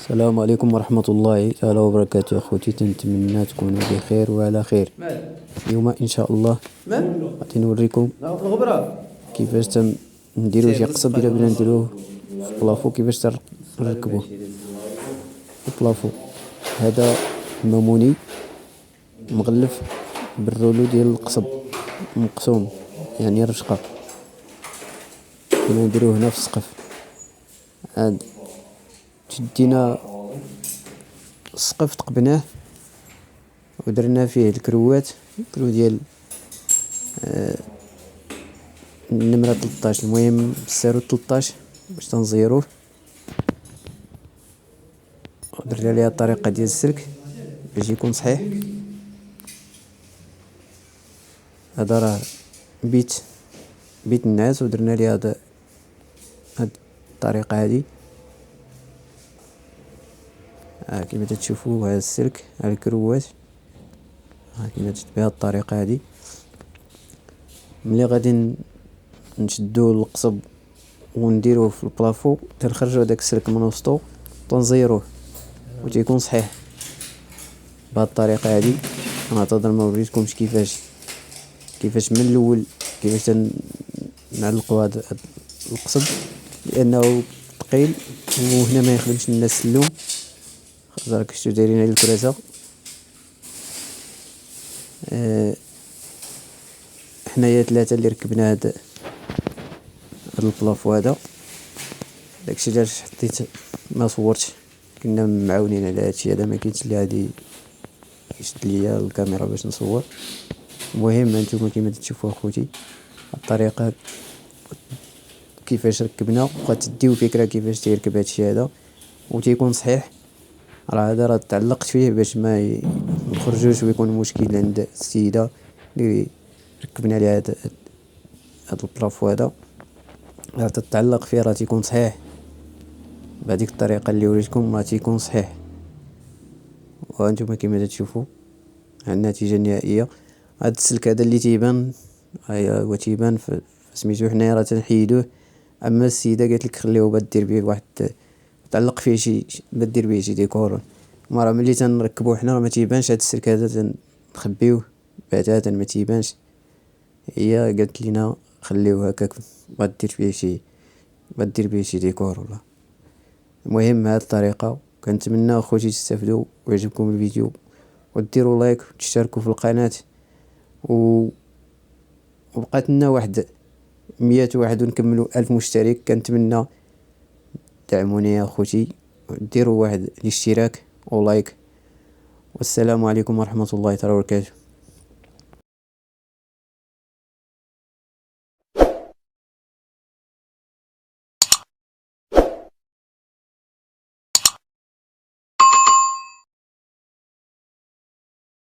السلام عليكم ورحمة الله تعالى وبركاته. أخوتي، تنتمنى تكونوا بخير وعلى خير. اليوم إن شاء الله غادي نوريكم كيفاش نديرو شي قصب إلا بغينا نديروه في البلافو، كيفاش نركبوه البلافو. هذا ماموني مغلف بالرولو ديال القصب مقسوم، يعني رشقة. كنا نديروه هنا في السقف. عاد شدينا السقف تقبناه ودرنا فيه الكروات، الكرو ديال النمرة 13، المهم السيرو 13 باش تنزيروه. ودرنا ليها الطريقة ديال السلك باش يكون صحيح. هذا راه بيت النعاس، ودرنا ليها هاد الطريقة هادي. كيما تتشوفوا، هذا السلك، هاد الكروات، كيما بهاد الطريقة هادي. ملي غادي نشدو القصب ونديروه في البلافو، تنخرجو داك السلك من وسطو تنزيروه وتيكون صحيح بهاد الطريقة هادي. نعتذر ما وريتكمش كيفاش من الاول كيفاش نعلقو هاد القصب، لانه ثقيل وهنا ما يخدمش لنا السلوم. راك شتو دايرين على الكراسة. حنايا 3 اللي ركبنا هاد البلافو هذا. داكشي علاش حطيت ما صورتش، كنا معاونين على هادشي هذا، ما كاينش اللي غادي يشد ليا الكاميرا باش نصور. المهم هانتوما كيما تشوفوا اخوتي الطريقه كيفاش ركبنا، وغتديو فكره كيفاش تيركب هادشي هذا وتيكون صحيح. راه تعلقت فيه باش ما نخرجوش ويكون مشكل عند السيده اللي ركبنا ليها هاد البلافو هذا. راه تتعلق فيه، راه تيكون صحيح بهذيك الطريقه اللي وريتكم، راه تيكون صحيح. وانتم كيما تشوفوا النتيجه النهائيه. هاد السلك هذا اللي تيبان، هو تيبان في سميتو، حنايا راه تنحيدوه. اما السيده قالت لك خليه باه دير به واحد، تعلق فيه شي باه دير به شي ديكور. راه ملي تنركبوه حنا راه ما تيبانش هاد السلك هذا، تنخبيوه بتاتا ما تيبانش. هي قالت لينا خليوه هكاك باه دير به شي ديكور ولا. المهم هاد الطريقه، كنتمنى اخوتي تستافدوا ويعجبكم الفيديو، وديروا لايك وتشتركوا في القناه. وبقات لنا واحد 100 واحد ونكملوا 1000 مشترك. كنتمنى دعموني يا اخوتي، ديروا واحد الاشتراك ولايك. والسلام عليكم ورحمة الله تعالى وبركاته.